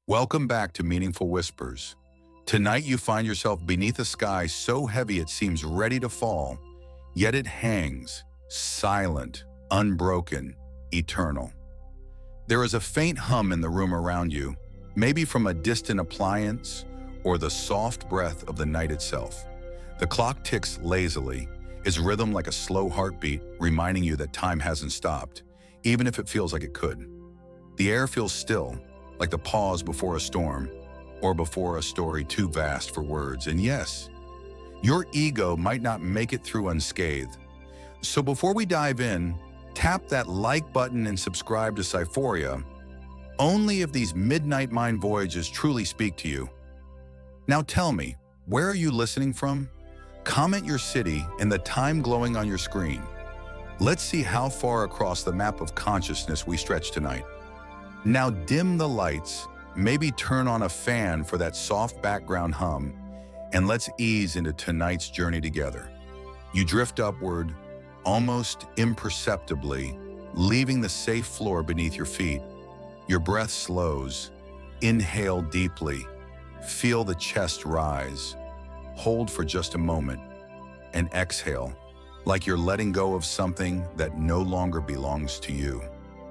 Welcome back to Meaningful Whispers. Tonight you find yourself beneath a sky so heavy it seems ready to fall, yet it hangs, silent, unbroken, eternal. There is a faint hum in the room around you, maybe from a distant appliance or the soft breath of the night itself. The clock ticks lazily, its rhythm like a slow heartbeat, reminding you that time hasn't stopped, even if it feels like it could. The air feels still, like the pause before a storm, or before a story too vast for words. And yes, your ego might not make it through unscathed. So before we dive in, tap that like button and subscribe to Syphoria, only if these midnight mind voyages truly speak to you. Now tell me, where are you listening from? Comment your city and the time glowing on your screen. Let's see how far across the map of consciousness we stretch tonight. Now dim the lights, maybe turn on a fan for that soft background hum, and let's ease into tonight's journey together. You drift upward, almost imperceptibly, leaving the safe floor beneath your feet. Your breath slows. Inhale deeply. Feel the chest rise. Hold for just a moment, and exhale, like you're letting go of something that no longer belongs to you.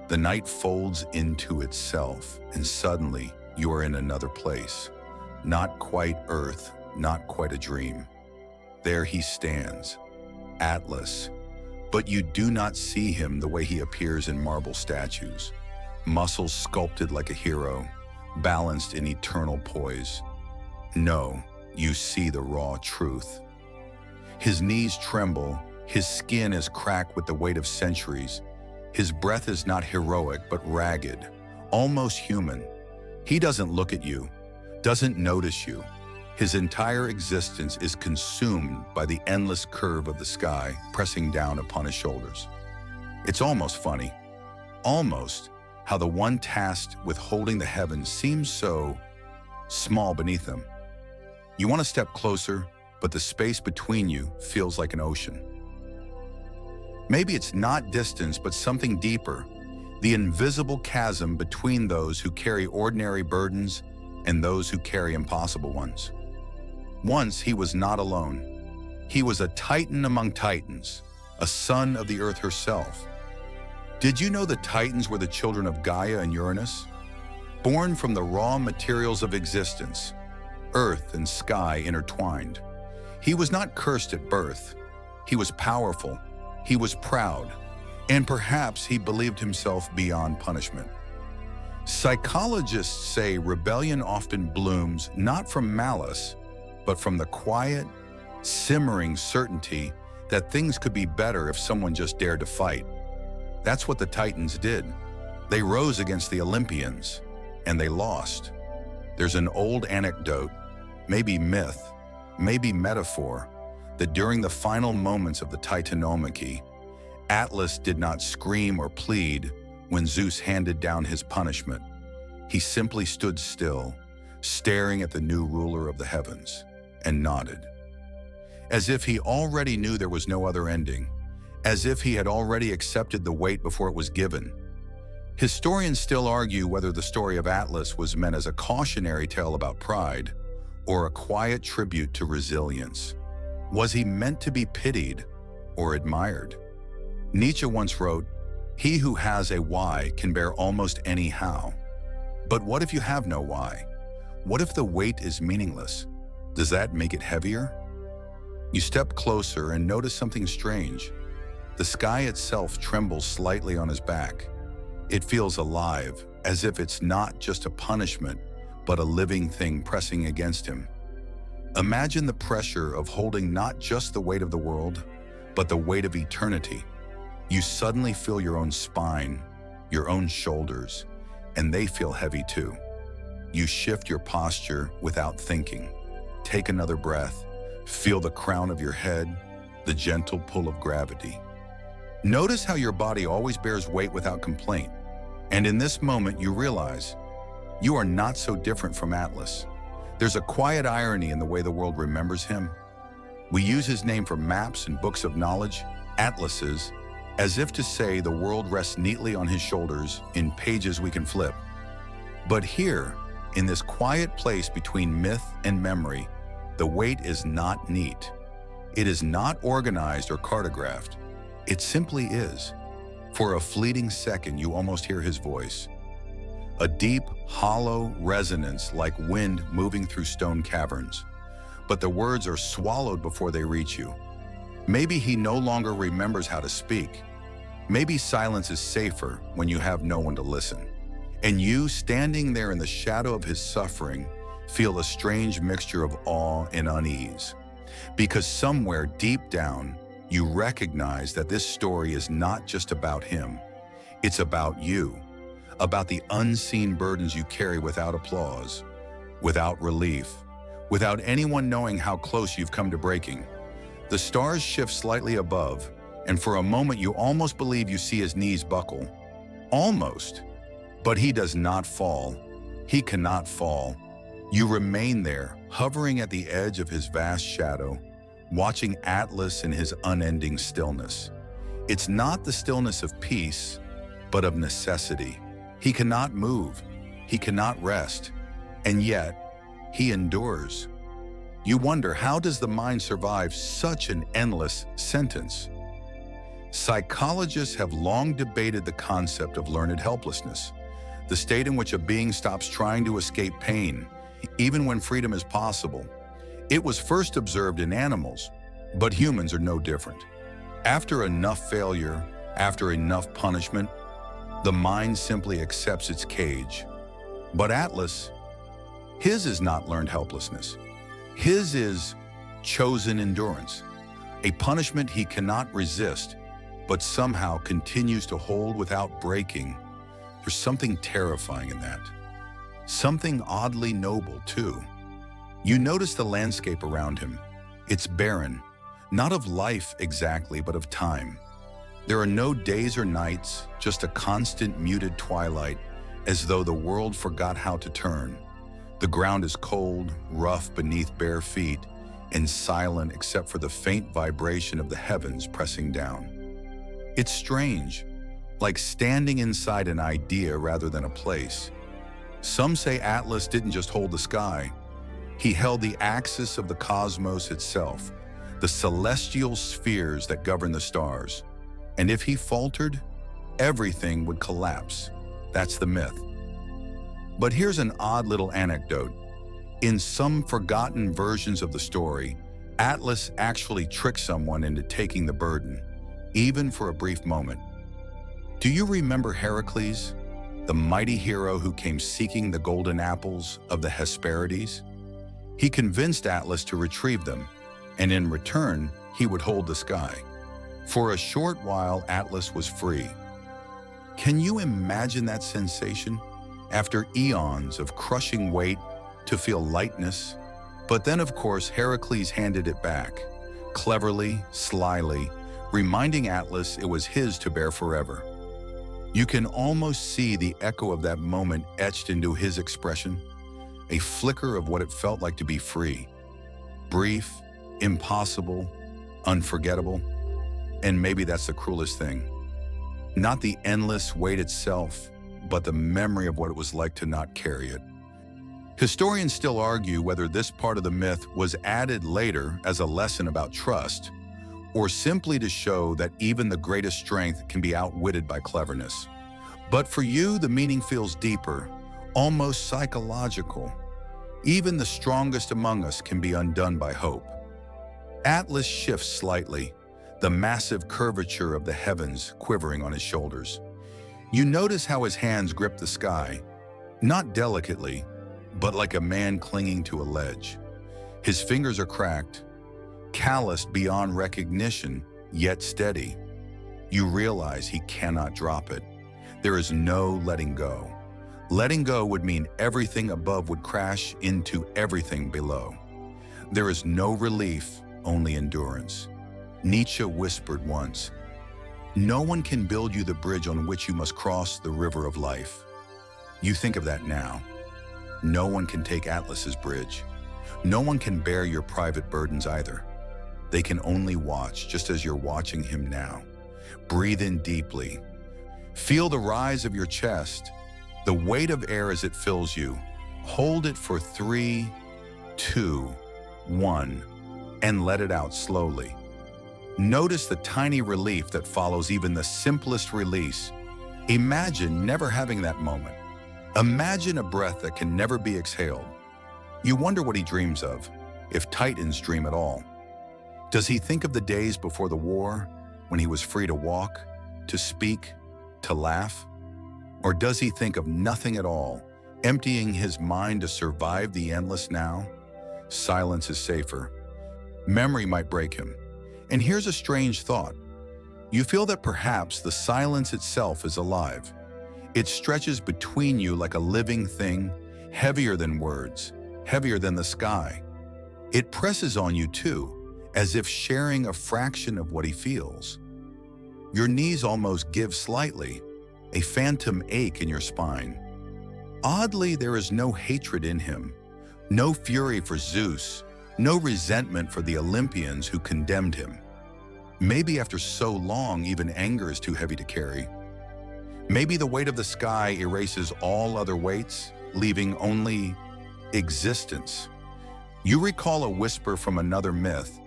The night folds into itself, and suddenly you are in another place. Not quite Earth, not quite a dream. There he stands, Atlas. But you do not see him the way he appears in marble statues. Muscles sculpted like a hero, balanced in eternal poise. No, you see the raw truth. His knees tremble, his skin is cracked with the weight of centuries. His breath is not heroic, but ragged, almost human. He doesn't look at you, doesn't notice you. His entire existence is consumed by the endless curve of the sky pressing down upon his shoulders. It's almost funny, almost how the one tasked with holding the heavens seems so small beneath them. You want to step closer, but the space between you feels like an ocean. Maybe it's not distance, but something deeper, the invisible chasm between those who carry ordinary burdens and those who carry impossible ones. Once he was not alone. He was a titan among titans, a son of the earth herself. Did you know the titans were the children of Gaia and Uranus? Born from the raw materials of existence, earth and sky intertwined. He was not cursed at birth. He was powerful. He was proud, and perhaps he believed himself beyond punishment. Psychologists say rebellion often blooms not from malice, but from the quiet, simmering certainty that things could be better if someone just dared to fight. That's what the Titans did. They rose against the Olympians, and they lost. There's an old anecdote, maybe myth, maybe metaphor, that during the final moments of the Titanomachy, Atlas did not scream or plead when Zeus handed down his punishment. He simply stood still, staring at the new ruler of the heavens, and nodded. As if he already knew there was no other ending, as if he had already accepted the weight before it was given. Historians still argue whether the story of Atlas was meant as a cautionary tale about pride or a quiet tribute to resilience. Was he meant to be pitied or admired? Nietzsche once wrote, "He who has a why can bear almost any how." But what if you have no why? What if the weight is meaningless? Does that make it heavier? You step closer and notice something strange. The sky itself trembles slightly on his back. It feels alive, as if it's not just a punishment, but a living thing pressing against him. Imagine the pressure of holding not just the weight of the world, but the weight of eternity. You suddenly feel your own spine, your own shoulders, and they feel heavy too. You shift your posture without thinking. Take another breath. Feel the crown of your head, the gentle pull of gravity. Notice how your body always bears weight without complaint. And in this moment, you realize you are not so different from Atlas. There's a quiet irony in the way the world remembers him. We use his name for maps and books of knowledge, atlases, as if to say the world rests neatly on his shoulders in pages we can flip. But here, In this quiet place between myth and memory, the weight is not neat. It is not organized or cartographed. It simply is. For a fleeting second, you almost hear his voice. A deep, hollow resonance like wind moving through stone caverns. But the words are swallowed before they reach you. Maybe he no longer remembers how to speak. Maybe silence is safer when you have no one to listen. And you, standing there in the shadow of his suffering, feel a strange mixture of awe and unease. Because somewhere deep down, you recognize that this story is not just about him. It's about you, about the unseen burdens you carry without applause, without relief, without anyone knowing how close you've come to breaking. The stars shift slightly above, and for a moment you almost believe you see his knees buckle. Almost. But he does not fall. He cannot fall. You remain there, hovering at the edge of his vast shadow, watching Atlas in his unending stillness. It's not the stillness of peace, but of necessity. He cannot move. He cannot rest. And yet, he endures. You wonder, how does the mind survive such an endless sentence? Psychologists have long debated the concept of learned helplessness, the state in which a being stops trying to escape pain, even when freedom is possible. It was first observed in animals, but humans are no different. After enough failure, after enough punishment, the mind simply accepts its cage. But Atlas, his is not learned helplessness. His is chosen endurance, a punishment he cannot resist, but somehow continues to hold without breaking. There's something terrifying in that. Something oddly noble, too. You notice the landscape around him. It's barren, not of life exactly, but of time. There are no days or nights, just a constant muted twilight, as though the world forgot how to turn. The ground is cold, rough beneath bare feet, and silent except for the faint vibration of the heavens pressing down. It's strange, like standing inside an idea rather than a place. Some say Atlas didn't just hold the sky. He held the axis of the cosmos itself, the celestial spheres that govern the stars. And if he faltered, everything would collapse. That's the myth. But here's an odd little anecdote. In some forgotten versions of the story, Atlas actually tricked someone into taking the burden, even for a brief moment. Do you remember Heracles, the mighty hero who came seeking the golden apples of the Hesperides? He convinced Atlas to retrieve them, and in return, he would hold the sky. For a short while, Atlas was free. Can you imagine that sensation? After eons of crushing weight, to feel lightness. But then, of course, Heracles handed it back, cleverly, slyly, reminding Atlas it was his to bear forever. You can almost see the echo of that moment etched into his expression, a flicker of what it felt like to be free. Brief, impossible, unforgettable. And maybe that's the cruelest thing. Not the endless weight itself, but the memory of what it was like to not carry it. Historians still argue whether this part of the myth was added later as a lesson about trust, or simply to show that even the greatest strength can be outwitted by cleverness. But for you, the meaning feels deeper, almost psychological. Even the strongest among us can be undone by hope. Atlas shifts slightly, the massive curvature of the heavens quivering on his shoulders. You notice how his hands grip the sky, not delicately, but like a man clinging to a ledge. His fingers are cracked, calloused beyond recognition, yet steady. You realize he cannot drop it. There is no letting go. Letting go would mean everything above would crash into everything below. There is no relief, only endurance. Nietzsche whispered once, "No one can build you the bridge on which you must cross the river of life." You think of that now. No one can take Atlas's bridge. No one can bear your private burdens either. They can only watch, just as you're watching him now. Breathe in deeply. Feel the rise of your chest, the weight of air as it fills you, Hold it for 3, 2, 1, and let it out slowly. Notice the tiny relief that follows even the simplest release. Imagine never having that moment. Imagine a breath that can never be exhaled. You wonder what he dreams of, if Titans dream at all. Does he think of the days before the war, when he was free to walk, to speak, to laugh? Or does he think of nothing at all, emptying his mind to survive the endless now? Silence is safer. Memory might break him. And here's a strange thought. You feel that perhaps the silence itself is alive. It stretches between you like a living thing, heavier than words, heavier than the sky. It presses on you too, as if sharing a fraction of what he feels. Your knees almost give slightly, a phantom ache in your spine. Oddly, there is no hatred in him, no fury for Zeus, no resentment for the Olympians who condemned him. Maybe after so long, even anger is too heavy to carry. Maybe the weight of the sky erases all other weights, leaving only existence. You recall a whisper from another myth,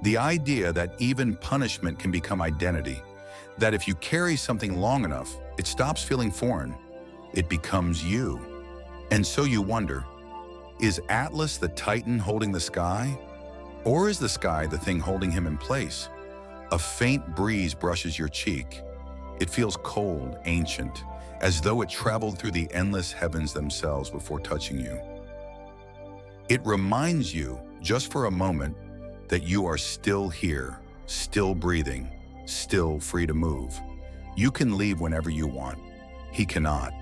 the idea that even punishment can become identity, that if you carry something long enough, it stops feeling foreign. It becomes you. And so you wonder, is Atlas the Titan holding the sky? Or is the sky the thing holding him in place? A faint breeze brushes your cheek. It feels cold, ancient, as though it traveled through the endless heavens themselves before touching you. It reminds you, just for a moment, that you are still here, still breathing, still free to move. You can leave whenever you want. He cannot.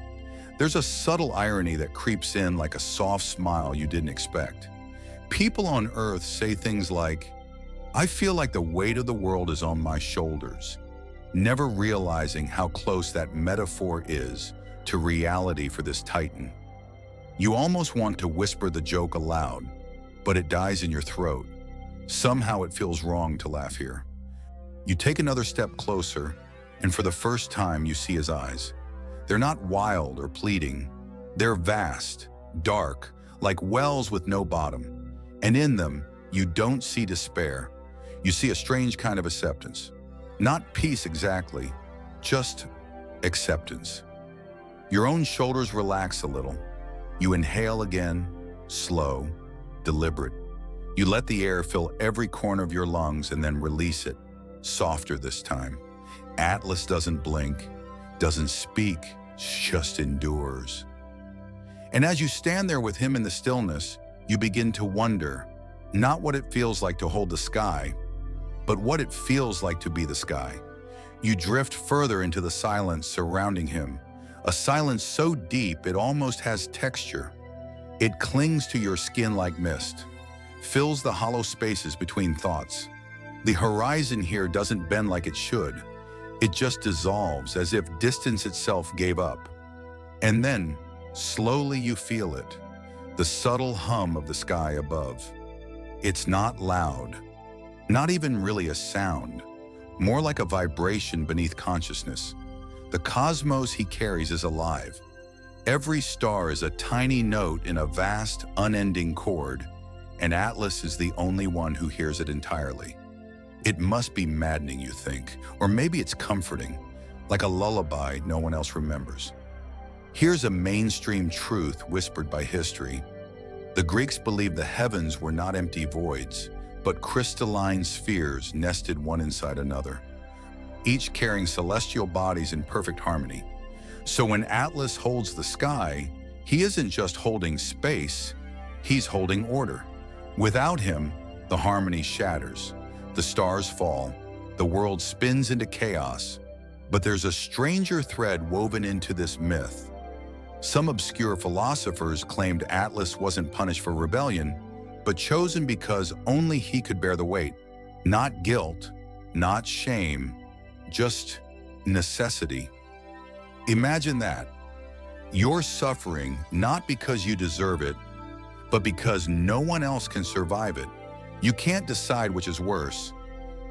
There's a subtle irony that creeps in like a soft smile you didn't expect. People on Earth say things like, "I feel like the weight of the world is on my shoulders," never realizing how close that metaphor is to reality for this Titan. You almost want to whisper the joke aloud, but it dies in your throat. Somehow it feels wrong to laugh here. You take another step closer, and for the first time you see his eyes. They're not wild or pleading. They're vast, dark, like wells with no bottom. And in them, you don't see despair. You see a strange kind of acceptance. Not peace exactly, just acceptance. Your own shoulders relax a little. You inhale again, slow, deliberate. You let the air fill every corner of your lungs and then release it, softer this time. Atlas doesn't blink, doesn't speak, just endures. And as you stand there with him in the stillness, you begin to wonder, not what it feels like to hold the sky, but what it feels like to be the sky. You drift further into the silence surrounding him, a silence so deep it almost has texture. It clings to your skin like mist, fills the hollow spaces between thoughts. The horizon here doesn't bend like it should. It just dissolves as if distance itself gave up. And then, slowly you feel it, the subtle hum of the sky above. It's not loud, not even really a sound, more like a vibration beneath consciousness. The cosmos he carries is alive. Every star is a tiny note in a vast, unending chord, and Atlas is the only one who hears it entirely. It must be maddening, you think, or maybe it's comforting, like a lullaby no one else remembers. Here's a mainstream truth whispered by history. The Greeks believed the heavens were not empty voids, but crystalline spheres nested one inside another, each carrying celestial bodies in perfect harmony. So when Atlas holds the sky, he isn't just holding space, he's holding order. Without him, the harmony shatters. The stars fall, the world spins into chaos. But there's a stranger thread woven into this myth. Some obscure philosophers claimed Atlas wasn't punished for rebellion, but chosen because only he could bear the weight. Not guilt, not shame, just necessity. Imagine that. You're suffering not because you deserve it, but because no one else can survive it. You can't decide which is worse.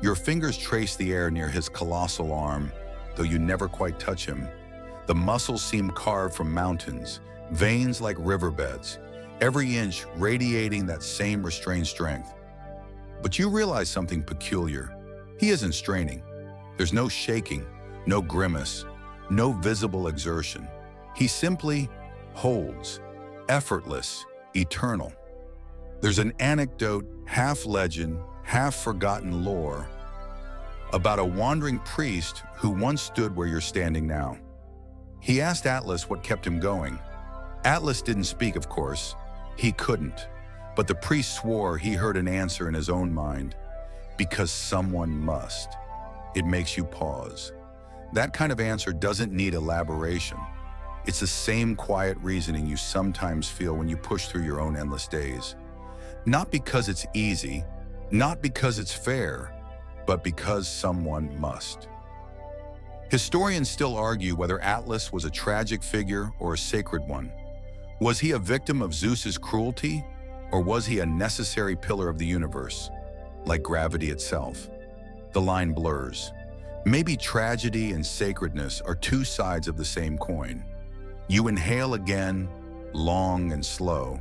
Your fingers trace the air near his colossal arm, though you never quite touch him. The muscles seem carved from mountains, veins like riverbeds. every inch radiating that same restrained strength. But you realize something peculiar. He isn't straining. There's no shaking, no grimace, no visible exertion. He simply holds, effortless, eternal. There's an anecdote, half legend, half forgotten lore, about a wandering priest who once stood where you're standing now. He asked Atlas what kept him going. Atlas didn't speak, of course. He couldn't. But the priest swore he heard an answer in his own mind. Because someone must. It makes you pause. That kind of answer doesn't need elaboration. It's the same quiet reasoning you sometimes feel when you push through your own endless days. Not because it's easy, not because it's fair, but because someone must. Historians still argue whether Atlas was a tragic figure or a sacred one. Was he a victim of Zeus's cruelty, or was he a necessary pillar of the universe, like gravity itself? The line blurs. Maybe tragedy and sacredness are two sides of the same coin. You inhale again, long and slow,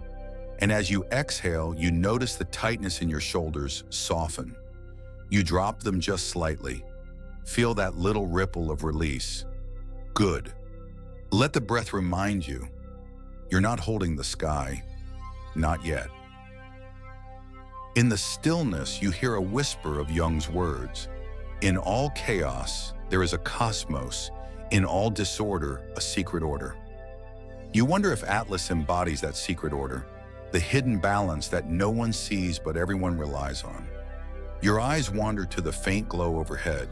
and as you exhale, you notice the tightness in your shoulders soften. You drop them just slightly. Feel that little ripple of release. Good. Let the breath remind you, you're not holding the sky. Not yet. In the stillness, you hear a whisper of Jung's words. In all chaos, there is a cosmos. In all disorder, a secret order. You wonder if Atlas embodies that secret order, the hidden balance that no one sees but everyone relies on. Your eyes wander to the faint glow overhead.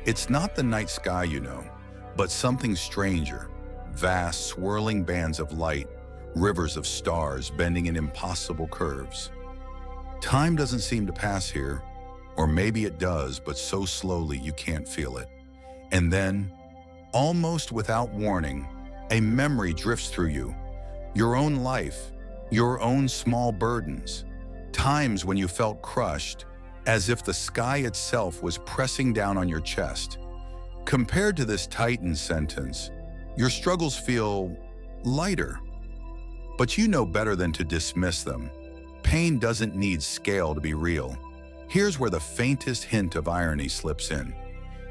It's not the night sky, you know, but something stranger. Vast, swirling bands of light, rivers of stars bending in impossible curves. Time doesn't seem to pass here, or maybe it does, but so slowly you can't feel it. And then, almost without warning, a memory drifts through you. Your own life, your own small burdens, times when you felt crushed, as if the sky itself was pressing down on your chest. Compared to this tightened sentence, your struggles feel lighter. But you know better than to dismiss them. Pain doesn't need scale to be real. Here's where the faintest hint of irony slips in.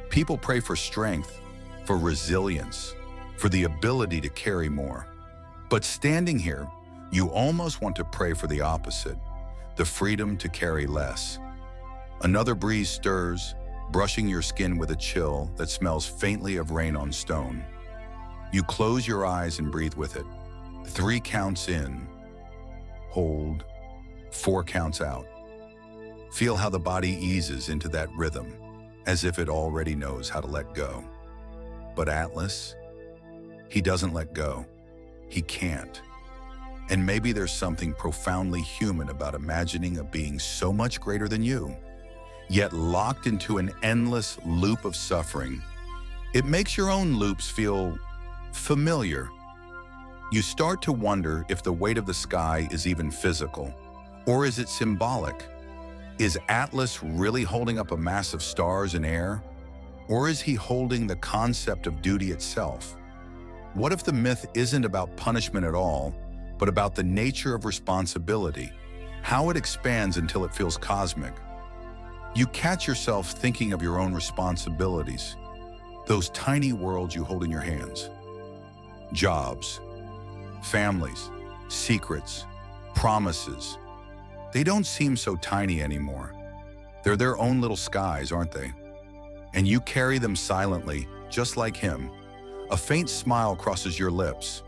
People pray for strength, for resilience, for the ability to carry more. But standing here, you almost want to pray for the opposite, the freedom to carry less. Another breeze stirs, brushing your skin with a chill that smells faintly of rain on stone. You close your eyes and breathe with it. 3 counts in, hold, 4 counts out. Feel how the body eases into that rhythm, as if it already knows how to let go. But Atlas, he doesn't let go. He can't. And maybe there's something profoundly human about imagining a being so much greater than you, yet locked into an endless loop of suffering. It makes your own loops feel familiar. You start to wonder if the weight of the sky is even physical, or is it symbolic? Is Atlas really holding up a mass of stars and air? Or is he holding the concept of duty itself? What if the myth isn't about punishment at all, but about the nature of responsibility, how it expands until it feels cosmic? You catch yourself thinking of your own responsibilities, those tiny worlds you hold in your hands. Jobs, families, secrets, promises. They don't seem so tiny anymore. They're their own little skies, aren't they? And you carry them silently, just like him. A faint smile crosses your lips.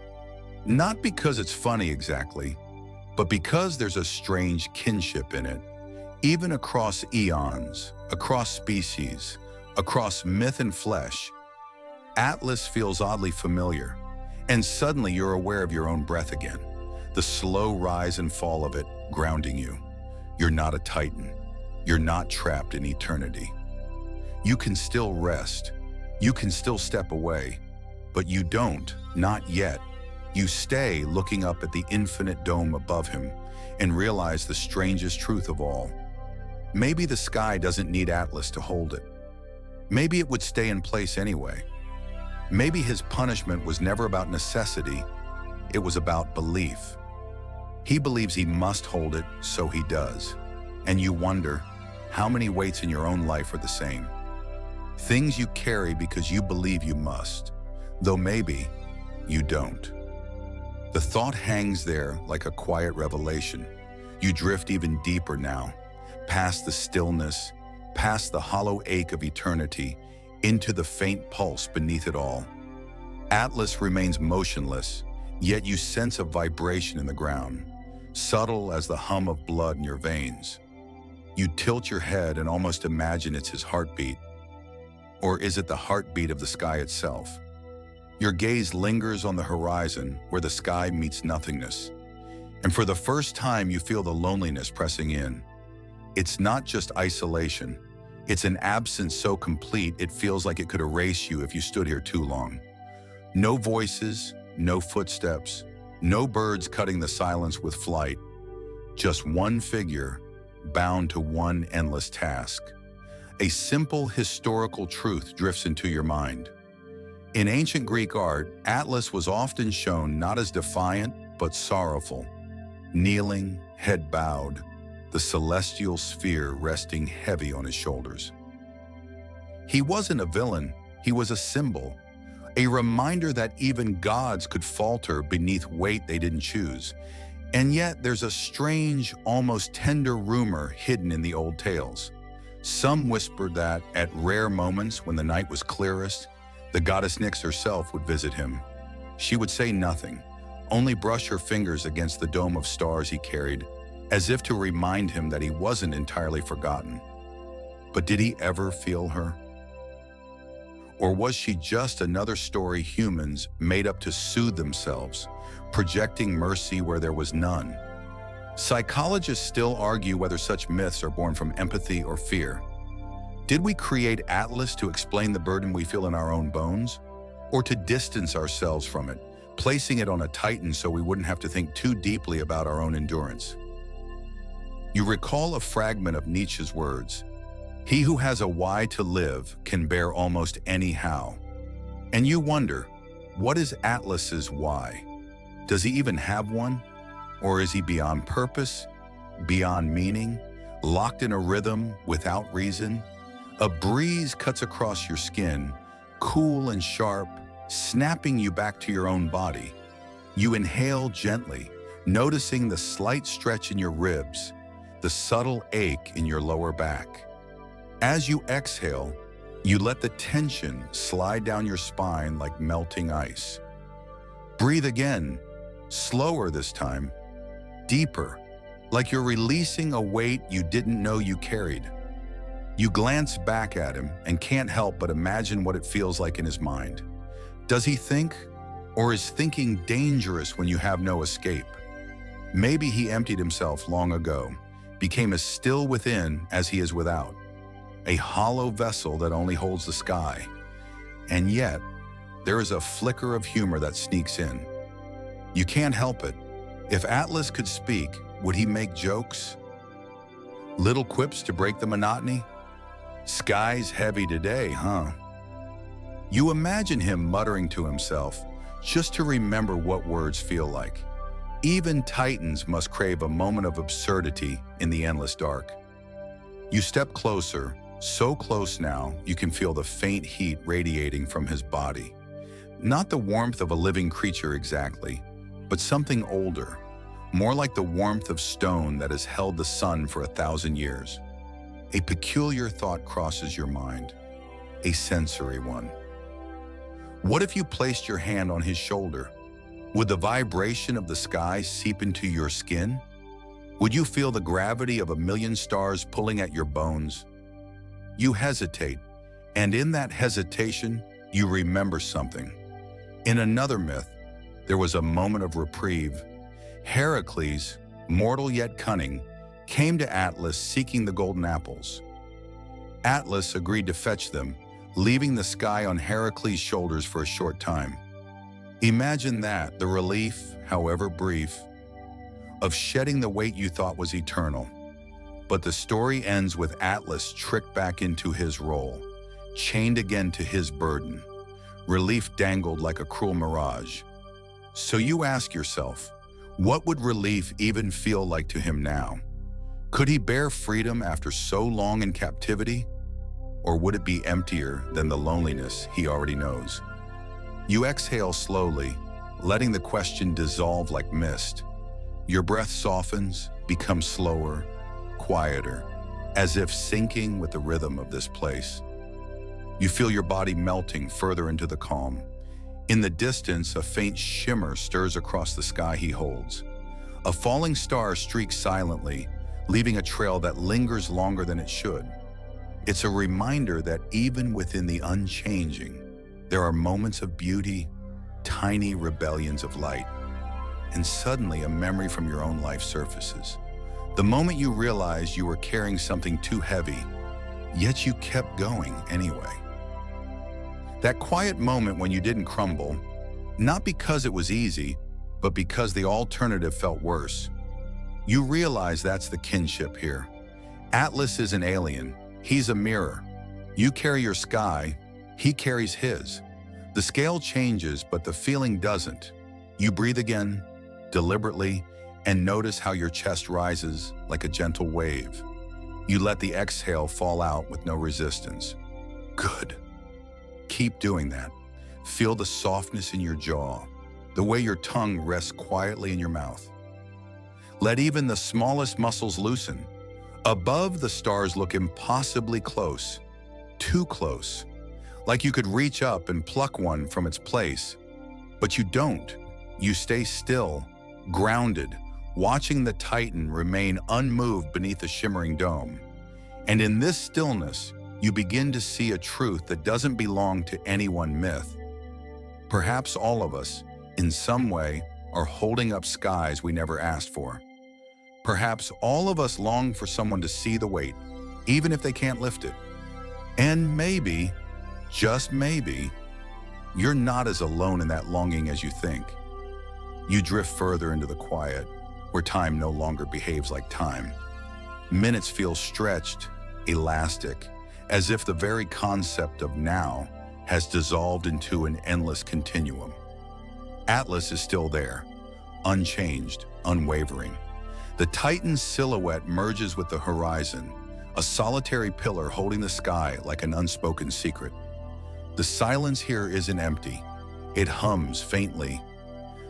Not because it's funny exactly, but because there's a strange kinship in it. Even across eons, across species, across myth and flesh, Atlas feels oddly familiar. And suddenly you're aware of your own breath again, the slow rise and fall of it grounding you. You're not a titan. You're not trapped in eternity. You can still rest. You can still step away. But you don't, not yet. You stay looking up at the infinite dome above him and realize the strangest truth of all. Maybe the sky doesn't need Atlas to hold it. Maybe it would stay in place anyway. Maybe his punishment was never about necessity. It was about belief. He believes he must hold it, so he does. And you wonder, how many weights in your own life are the same? Things you carry because you believe you must, though maybe you don't. The thought hangs there like a quiet revelation. You drift even deeper now, past the stillness, past the hollow ache of eternity, into the faint pulse beneath it all. Atlas remains motionless, yet you sense a vibration in the ground, subtle as the hum of blood in your veins. You tilt your head and almost imagine it's his heartbeat. Or is it the heartbeat of the sky itself? Your gaze lingers on the horizon where the sky meets nothingness. And for the first time, you feel the loneliness pressing in. It's not just isolation. It's an absence so complete it feels like it could erase you if you stood here too long. No voices, no footsteps, no birds cutting the silence with flight. Just one figure, bound to one endless task. A simple historical truth drifts into your mind. In ancient Greek art, Atlas was often shown not as defiant, but sorrowful. Kneeling, head bowed, the celestial sphere resting heavy on his shoulders. He wasn't a villain, he was a symbol, a reminder that even gods could falter beneath weight they didn't choose. And yet there's a strange, almost tender rumor hidden in the old tales. Some whispered that, at rare moments when the night was clearest, the goddess Nyx herself would visit him. She would say nothing, only brush her fingers against the dome of stars he carried, as if to remind him that he wasn't entirely forgotten. But did he ever feel her? Or was she just another story humans made up to soothe themselves, projecting mercy where there was none? Psychologists still argue whether such myths are born from empathy or fear. Did we create Atlas to explain the burden we feel in our own bones? Or to distance ourselves from it, placing it on a titan so we wouldn't have to think too deeply about our own endurance? You recall a fragment of Nietzsche's words, "He who has a why to live can bear almost any how." And you wonder, what is Atlas's why? Does he even have one? Or is he beyond purpose, beyond meaning, locked in a rhythm without reason? A breeze cuts across your skin, cool and sharp, snapping you back to your own body. You inhale gently, noticing the slight stretch in your ribs, the subtle ache in your lower back. As you exhale, you let the tension slide down your spine like melting ice. Breathe again, slower this time, deeper, like you're releasing a weight you didn't know you carried. You glance back at him and can't help but imagine what it feels like in his mind. Does he think, or is thinking dangerous when you have no escape? Maybe he emptied himself long ago, became as still within as he is without, a hollow vessel that only holds the sky. And yet, there is a flicker of humor that sneaks in. You can't help it. If Atlas could speak, would he make jokes? Little quips to break the monotony? Sky's heavy today, huh? You imagine him muttering to himself, just to remember what words feel like. Even titans must crave a moment of absurdity in the endless dark. You step closer, so close now you can feel the faint heat radiating from his body. Not the warmth of a living creature exactly, but something older, more like the warmth of stone that has held the sun for 1,000 years. A peculiar thought crosses your mind, a sensory one. What if you placed your hand on his shoulder? Would the vibration of the sky seep into your skin? Would you feel the gravity of 1,000,000 stars pulling at your bones? You hesitate, and in that hesitation, you remember something. In another myth, there was a moment of reprieve. Heracles, mortal yet cunning, came to Atlas seeking the golden apples. Atlas agreed to fetch them, leaving the sky on Heracles' shoulders for a short time. Imagine that, the relief, however brief, of shedding the weight you thought was eternal. But the story ends with Atlas tricked back into his role, chained again to his burden, relief dangled like a cruel mirage. So you ask yourself, What would relief even feel like to him now? Could he bear freedom after so long in captivity? Or would it be emptier than the loneliness he already knows? You exhale slowly, letting the question dissolve like mist. Your breath softens, becomes slower, quieter, as if syncing with the rhythm of this place. You feel your body melting further into the calm. In the distance, a faint shimmer stirs across the sky he holds. A falling star streaks silently, leaving a trail that lingers longer than it should. It's a reminder that even within the unchanging, there are moments of beauty, tiny rebellions of light. And suddenly a memory from your own life surfaces. The moment you realized you were carrying something too heavy, yet you kept going anyway. That quiet moment when you didn't crumble, not because it was easy, but because the alternative felt worse. You realize that's the kinship here. Atlas is an alien. He's a mirror. You carry your sky, he carries his. The scale changes, but the feeling doesn't. You breathe again, deliberately, and notice how your chest rises like a gentle wave. You let the exhale fall out with no resistance. Good. Keep doing that. Feel the softness in your jaw, the way your tongue rests quietly in your mouth. Let even the smallest muscles loosen. Above, the stars look impossibly close, too close, like you could reach up and pluck one from its place. But you don't. You stay still, grounded, watching the Titan remain unmoved beneath the shimmering dome. And in this stillness, you begin to see a truth that doesn't belong to any one myth. Perhaps all of us, in some way, are holding up skies we never asked for. Perhaps all of us long for someone to see the weight, even if they can't lift it. And maybe, just maybe, you're not as alone in that longing as you think. You drift further into the quiet, where time no longer behaves like time. Minutes feel stretched, elastic, as if the very concept of now has dissolved into an endless continuum. Atlas is still there, unchanged, unwavering. The Titan's silhouette merges with the horizon, a solitary pillar holding the sky like an unspoken secret. The silence here isn't empty. It hums faintly,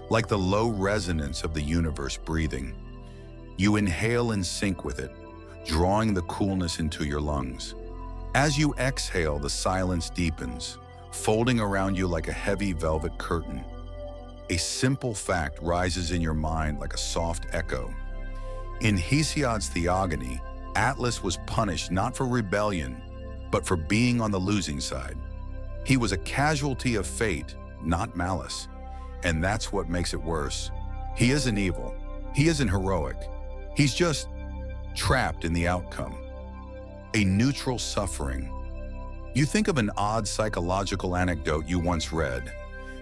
like the low resonance of the universe breathing. You inhale in sync with it, drawing the coolness into your lungs. As you exhale, the silence deepens, folding around you like a heavy velvet curtain. A simple fact rises in your mind like a soft echo. In Hesiod's Theogony, Atlas was punished not for rebellion, but for being on the losing side. He was a casualty of fate, not malice. And that's what makes it worse. He isn't evil. He isn't heroic. He's just trapped in the outcome. A neutral suffering. You think of an odd psychological anecdote you once read,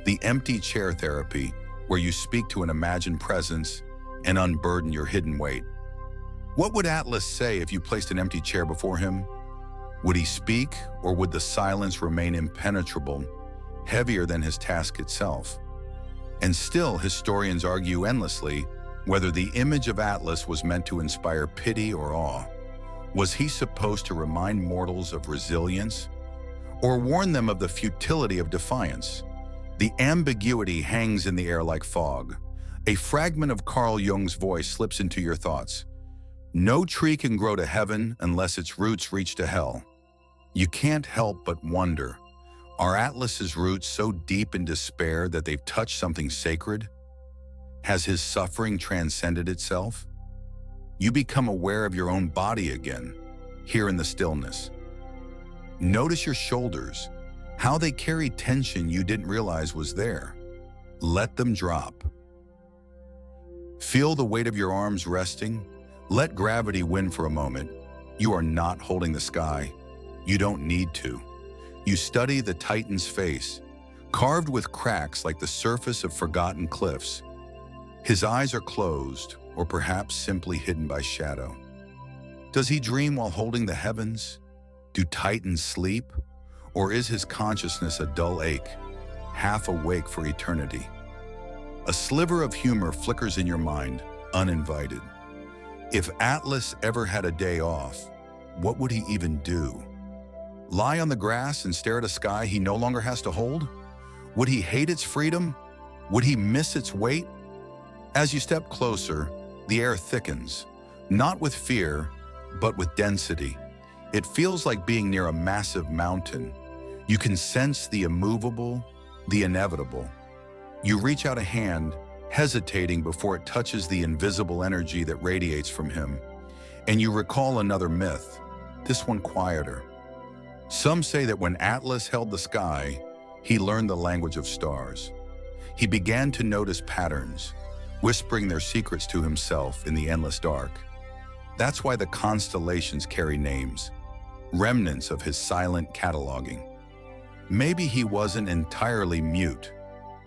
the empty chair therapy, where you speak to an imagined presence and unburden your hidden weight. What would Atlas say if you placed an empty chair before him? Would he speak, or would the silence remain impenetrable, heavier than his task itself? And still, historians argue endlessly whether the image of Atlas was meant to inspire pity or awe. Was he supposed to remind mortals of resilience, or warn them of the futility of defiance? The ambiguity hangs in the air like fog. A fragment of Carl Jung's voice slips into your thoughts. No tree can grow to heaven unless its roots reach to hell. You can't help but wonder, are Atlas's roots so deep in despair that they've touched something sacred? Has his suffering transcended itself? You become aware of your own body again, here in the stillness. Notice your shoulders, how they carry tension you didn't realize was there. Let them drop. Feel the weight of your arms resting. Let gravity win for a moment. You are not holding the sky. You don't need to. You study the Titan's face, carved with cracks like the surface of forgotten cliffs. His eyes are closed, or perhaps simply hidden by shadow. Does he dream while holding the heavens? Do Titans sleep? Or is his consciousness a dull ache, half awake for eternity? A sliver of humor flickers in your mind, uninvited. If Atlas ever had a day off, what would he even do? Lie on the grass and stare at a sky he no longer has to hold? Would he hate its freedom? Would he miss its weight? As you step closer, the air thickens, not with fear, but with density. It feels like being near a massive mountain. You can sense the immovable, the inevitable. You reach out a hand, hesitating before it touches the invisible energy that radiates from him, and you recall another myth, this one quieter. Some say that when Atlas held the sky, he learned the language of stars. He began to notice patterns, whispering their secrets to himself in the endless dark. That's why the constellations carry names, remnants of his silent cataloging. Maybe he wasn't entirely mute.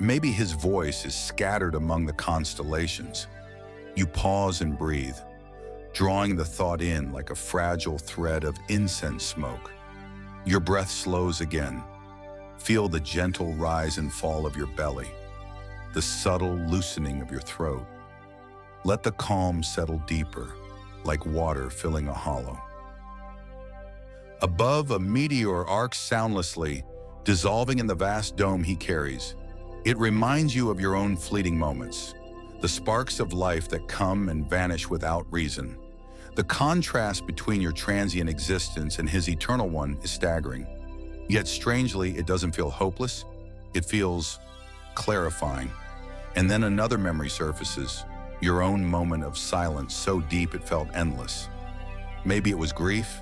Maybe his voice is scattered among the constellations. You pause and breathe, drawing the thought in like a fragile thread of incense smoke. Your breath slows again. Feel the gentle rise and fall of your belly, the subtle loosening of your throat. Let the calm settle deeper, like water filling a hollow. Above, a meteor arcs soundlessly, dissolving in the vast dome he carries. It reminds you of your own fleeting moments, the sparks of life that come and vanish without reason. The contrast between your transient existence and his eternal one is staggering. Yet strangely, it doesn't feel hopeless. It feels clarifying. And then another memory surfaces, your own moment of silence so deep it felt endless. Maybe it was grief,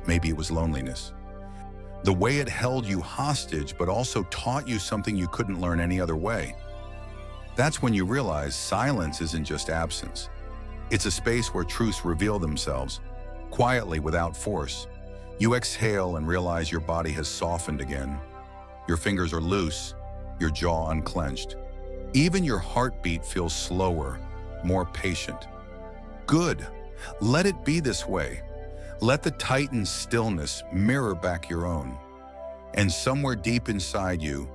maybe it was loneliness. The way it held you hostage, but also taught you something you couldn't learn any other way. That's when you realize silence isn't just absence. It's a space where truths reveal themselves, quietly without force. You exhale and realize your body has softened again. Your fingers are loose, your jaw unclenched. Even your heartbeat feels slower, more patient. Good. Let it be this way. Let the tightened stillness mirror back your own. And somewhere deep inside you,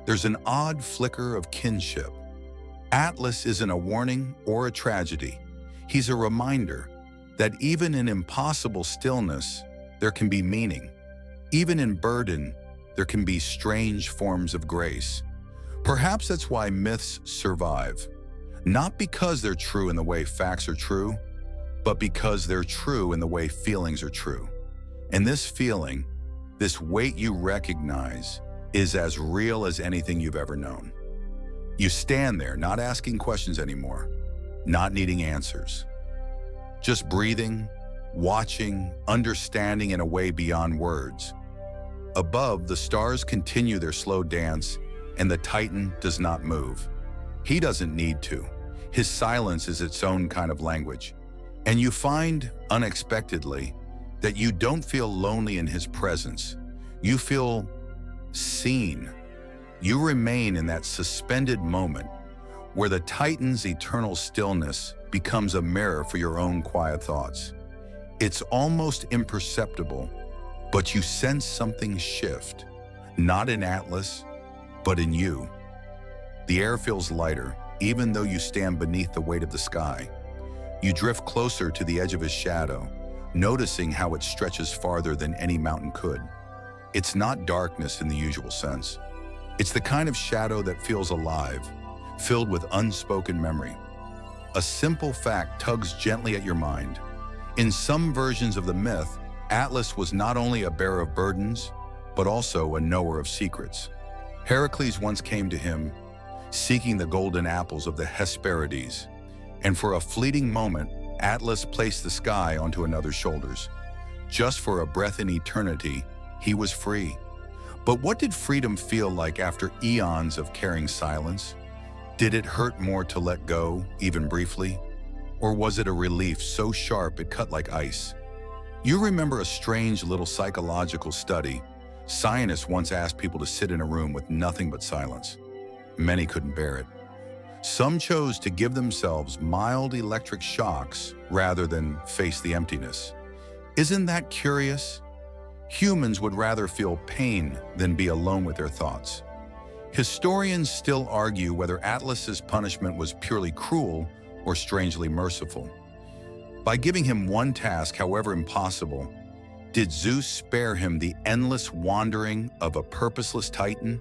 there's an odd flicker of kinship. Atlas isn't a warning or a tragedy. He's a reminder that even in impossible stillness, there can be meaning. Even in burden, there can be strange forms of grace. Perhaps that's why myths survive. Not because they're true in the way facts are true, but because they're true in the way feelings are true. And this feeling, this weight you recognize, is as real as anything you've ever known. You stand there, not asking questions anymore, not needing answers. Just breathing, watching, understanding in a way beyond words. Above, the stars continue their slow dance, and the Titan does not move. He doesn't need to. His silence is its own kind of language. And you find, unexpectedly, that you don't feel lonely in his presence. You feel seen. You remain in that suspended moment where the Titan's eternal stillness becomes a mirror for your own quiet thoughts. It's almost imperceptible, but you sense something shift, not in Atlas, but in you. The air feels lighter, even though you stand beneath the weight of the sky. You drift closer to the edge of his shadow, noticing how it stretches farther than any mountain could. It's not darkness in the usual sense. It's the kind of shadow that feels alive, filled with unspoken memory. A simple fact tugs gently at your mind. In some versions of the myth, Atlas was not only a bearer of burdens, but also a knower of secrets. Heracles once came to him, seeking the golden apples of the Hesperides, and for a fleeting moment, Atlas placed the sky onto another's shoulders. Just for a breath in eternity, he was free. But what did freedom feel like after eons of carrying silence? Did it hurt more to let go, even briefly? Or was it a relief so sharp it cut like ice? You remember a strange little psychological study. Scientists once asked people to sit in a room with nothing but silence. Many couldn't bear it. Some chose to give themselves mild electric shocks rather than face the emptiness. Isn't that curious? Humans would rather feel pain than be alone with their thoughts. Historians still argue whether Atlas's punishment was purely cruel or strangely merciful. By giving him one task, however impossible, did Zeus spare him the endless wandering of a purposeless titan?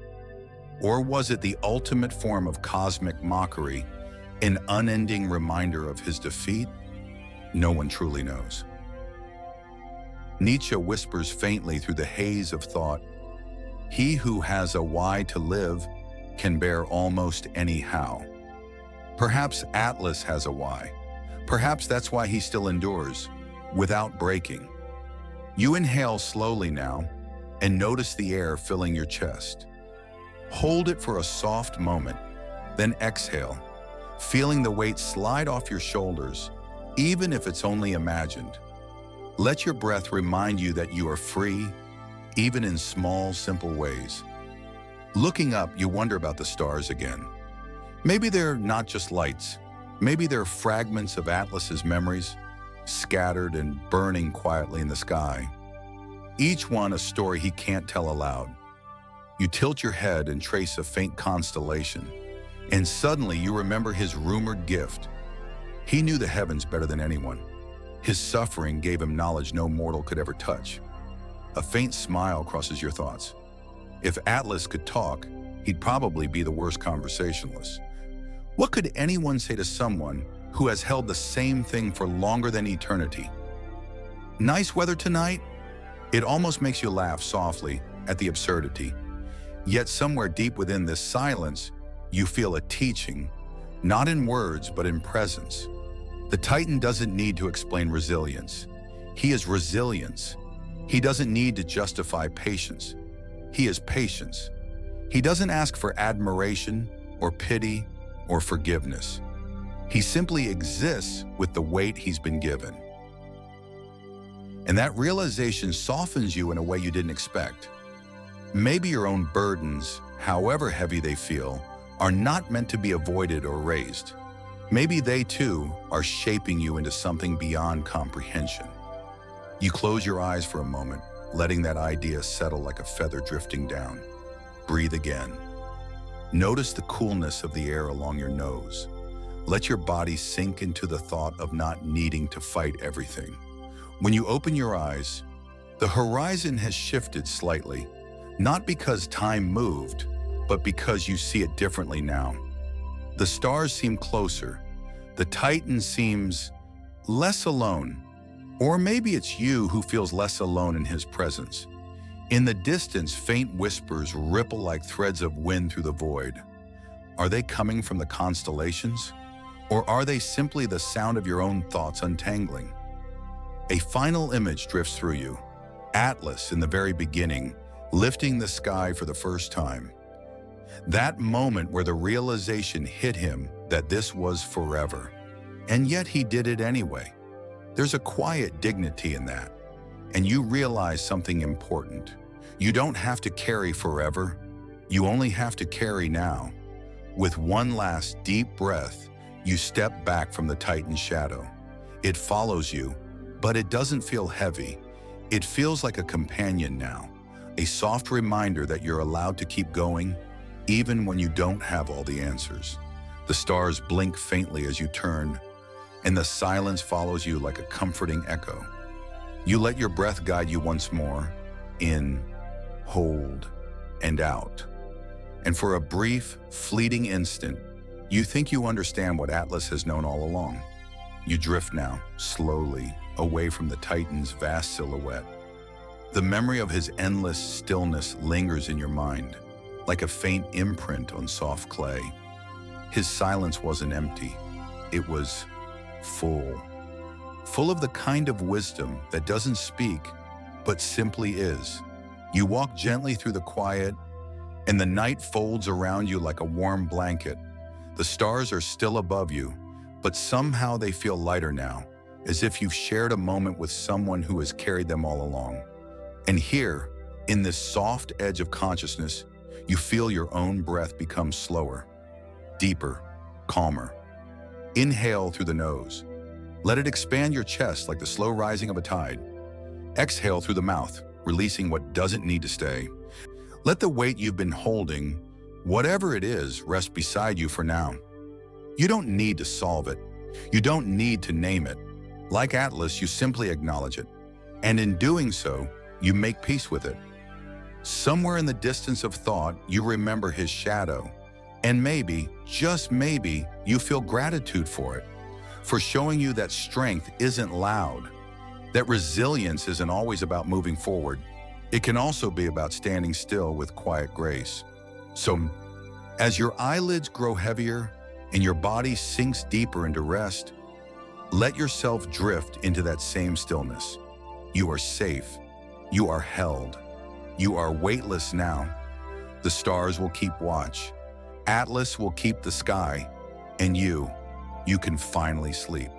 Or was it the ultimate form of cosmic mockery, an unending reminder of his defeat? No one truly knows. Nietzsche whispers faintly through the haze of thought, "He who has a why to live can bear almost any how." Perhaps Atlas has a why. Perhaps that's why he still endures, without breaking. You inhale slowly now, and notice the air filling your chest. Hold it for a soft moment, then exhale, feeling the weight slide off your shoulders, even if it's only imagined. Let your breath remind you that you are free, even in small, simple ways. Looking up, you wonder about the stars again. Maybe they're not just lights. Maybe they're fragments of Atlas's memories, scattered and burning quietly in the sky. Each one a story he can't tell aloud. You tilt your head and trace a faint constellation, and suddenly you remember his rumored gift. He knew the heavens better than anyone. His suffering gave him knowledge no mortal could ever touch. A faint smile crosses your thoughts. If Atlas could talk, he'd probably be the worst conversationalist. What could anyone say to someone who has held the same thing for longer than eternity? Nice weather tonight? It almost makes you laugh softly at the absurdity. Yet somewhere deep within this silence, you feel a teaching, not in words, but in presence. The Titan doesn't need to explain resilience. He is resilience. He doesn't need to justify patience. He is patience. He doesn't ask for admiration or pity or forgiveness. He simply exists with the weight he's been given. And that realization softens you in a way you didn't expect. Maybe your own burdens, however heavy they feel, are not meant to be avoided or raised. Maybe they too are shaping you into something beyond comprehension. You close your eyes for a moment, letting that idea settle like a feather drifting down. Breathe again. Notice the coolness of the air along your nose. Let your body sink into the thought of not needing to fight everything. When you open your eyes, the horizon has shifted slightly, not because time moved, but because you see it differently now. The stars seem closer. The Titan seems less alone. Or maybe it's you who feels less alone in his presence. In the distance, faint whispers ripple like threads of wind through the void. Are they coming from the constellations? Or are they simply the sound of your own thoughts untangling? A final image drifts through you. Atlas in the very beginning, lifting the sky for the first time. That moment where the realization hit him that this was forever. And yet he did it anyway. There's a quiet dignity in that. And you realize something important. You don't have to carry forever. You only have to carry now. With one last deep breath, you step back from the Titan's shadow. It follows you, but it doesn't feel heavy. It feels like a companion now, a soft reminder that you're allowed to keep going, even when you don't have all the answers. The stars blink faintly as you turn, and the silence follows you like a comforting echo. You let your breath guide you once more, in, hold, and out. And for a brief, fleeting instant, you think you understand what Atlas has known all along. You drift now, slowly, away from the Titan's vast silhouette. The memory of his endless stillness lingers in your mind, like a faint imprint on soft clay. His silence wasn't empty. It was full. Full of the kind of wisdom that doesn't speak, but simply is. You walk gently through the quiet, and the night folds around you like a warm blanket. The stars are still above you, but somehow they feel lighter now, as if you've shared a moment with someone who has carried them all along. And here, in this soft edge of consciousness, you feel your own breath become slower, deeper, calmer. Inhale through the nose. Let it expand your chest like the slow rising of a tide. Exhale through the mouth, releasing what doesn't need to stay. Let the weight you've been holding Whatever it is, rest beside you for now. You don't need to solve it. You don't need to name it. Like Atlas, you simply acknowledge it. And in doing so, you make peace with it. Somewhere in the distance of thought, you remember his shadow. And maybe, just maybe, you feel gratitude for it, for showing you that strength isn't loud, that resilience isn't always about moving forward. It can also be about standing still with quiet grace. So, as your eyelids grow heavier and your body sinks deeper into rest, let yourself drift into that same stillness. You are safe. You are held. You are weightless now. The stars will keep watch. Atlas will keep the sky. And you can finally sleep.